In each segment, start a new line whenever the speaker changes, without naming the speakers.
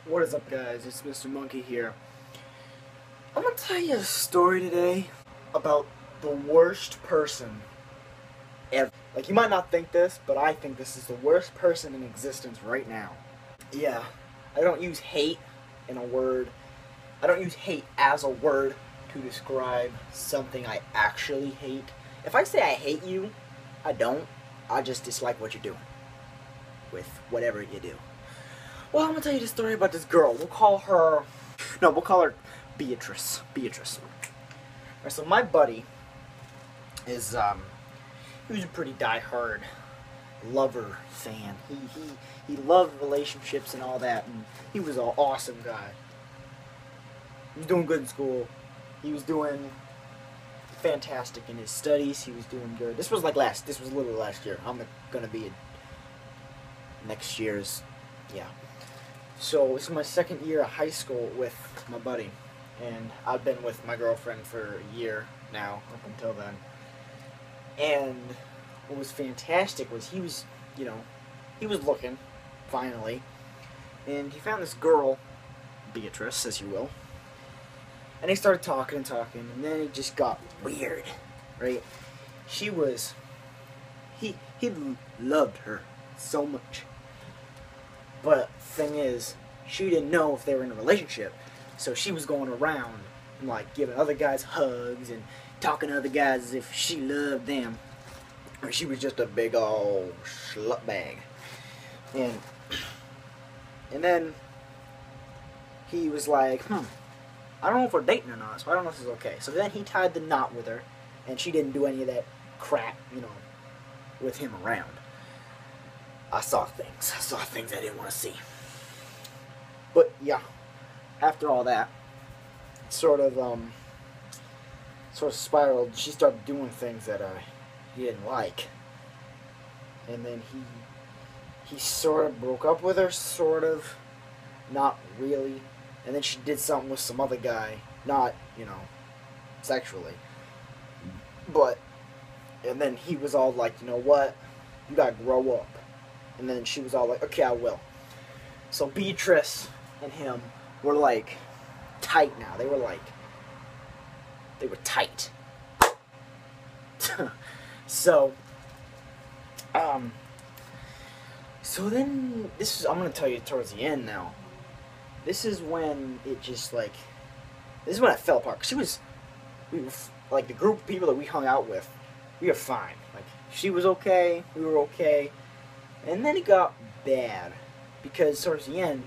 What is up, guys? It's Mr. Monkey here. I'm gonna tell you a story today about the worst person ever. Like, you might not think this, but I think this is the worst person in existence right now. Yeah, I don't use hate in a word. I don't use hate as a word to describe something I actually hate. If I say I hate you, I don't. I just dislike what you're doing with whatever you do. Well, I'm gonna tell you the story about this girl. We'll call her Beatrice. Alright, so my buddy is he was a pretty die-hard lover fan. He loved relationships and all that, and he was an awesome guy. He was doing good in school. He was doing fantastic in his studies. He was doing good. This was literally last year. I'm gonna be in next year's, yeah. So this is my second year of high school with my buddy, and I've been with my girlfriend for a year now, up until then. And what was fantastic was he was looking, finally, and he found this girl, Beatrice, as you will, and they started talking, and then it just got weird, right? He loved her so much. But thing is, she didn't know if they were in a relationship, so she was going around and like giving other guys hugs and talking to other guys as if she loved them. Or she was just a big old slut bag. And then he was like, I don't know if we're dating or not, so I don't know if this is okay. So then he tied the knot with her, and she didn't do any of that crap, with him around. I saw things I didn't want to see. But yeah, after all that, it sort of spiraled. She started doing things that he didn't like, and then he sort of broke up with her, sort of, not really. And then she did something with some other guy, not sexually, but. And then he was all like, you know what, you gotta grow up. And then she was all like, okay, I will. So Beatrice and him were like tight now. They were tight. So then I'm gonna tell you towards the end now. This is when it just this is when it fell apart. 'Cause we were like the group of people that we hung out with, we were fine. Like, she was okay, we were okay. And then it got bad, because towards the end,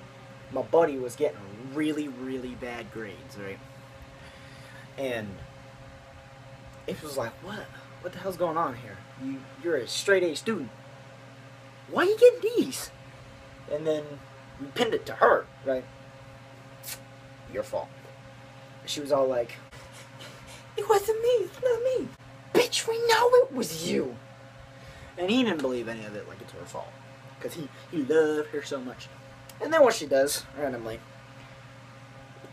my buddy was getting really, really bad grades, right? And it was like, what the hell's going on here? You're a straight A student. Why are you getting D's? And then we pinned it to her, right? Your fault. She was all like, it wasn't me, it's not me. Bitch, we know it was you. And he didn't believe any of it, like it's her fault. Because he loved her so much. And then what she does, randomly,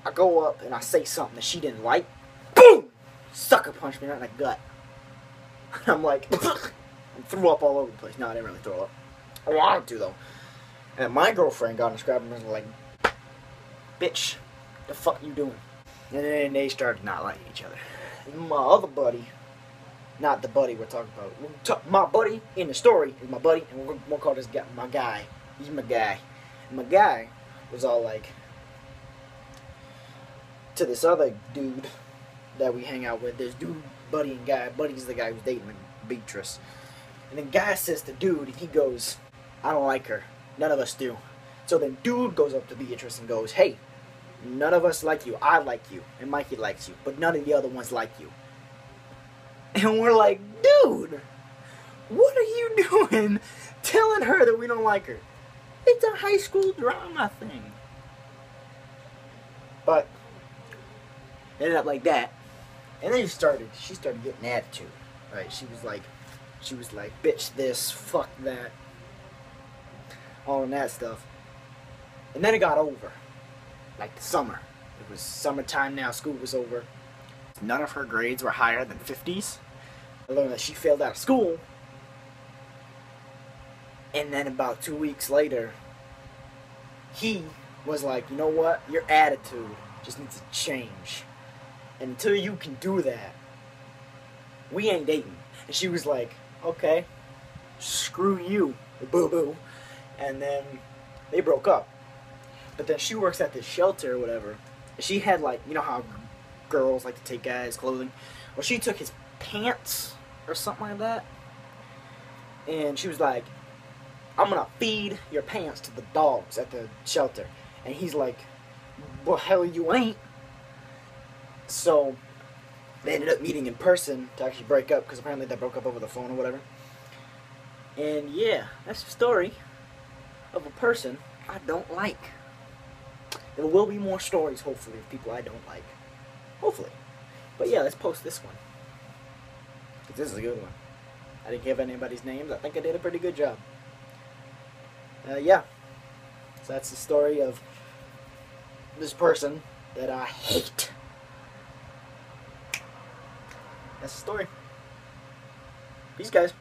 I go up and I say something that she didn't like. Boom! Sucker punched me right in the gut. And I'm like, I threw up all over the place. No, I didn't really throw up. I wanted to, though. And my girlfriend got in scrap and was like, bitch, the fuck you doing? And then they started not liking each other. And my other buddy, not the buddy we're talking about. My buddy in the story is my buddy, and we'll call this guy my guy. He's my guy. And my guy was all like, to this other dude that we hang out with, this dude, buddy and guy. Buddy's the guy who's dating Beatrice. And then guy says to dude, and he goes, I don't like her. None of us do. So then dude goes up to Beatrice and goes, hey, none of us like you. I like you, and Mikey likes you, but none of the other ones like you. And we're like, dude, what are you doing telling her that we don't like her? It's a high school drama thing. But it ended up like that. And then she started getting attitude. Right? She was like, bitch this, fuck that. All of that stuff. And then it got over. Like the summer. It was summertime now, school was over. None of her grades were higher than 50s. I learned that she failed out of school. And then about 2 weeks later, he was like, you know what? Your attitude just needs to change. And until you can do that, we ain't dating. And she was like, okay, screw you, boo-boo. And then they broke up. But then she works at this shelter or whatever. And she had, like, you know how girls like to take guys' clothing? Well, she took his pants or something like that. And she was like, I'm gonna feed your pants to the dogs at the shelter. And he's like, well, hell you ain't. So they ended up meeting in person to actually break up, because apparently they broke up over the phone or whatever. And yeah, that's the story of a person I don't like. There will be more stories, hopefully, of people I don't like. Hopefully. But yeah, let's post this one, because this is a good one. I didn't give anybody's names. I think I did a pretty good job. Yeah. So that's the story of this person that I hate. That's the story. Peace, guys.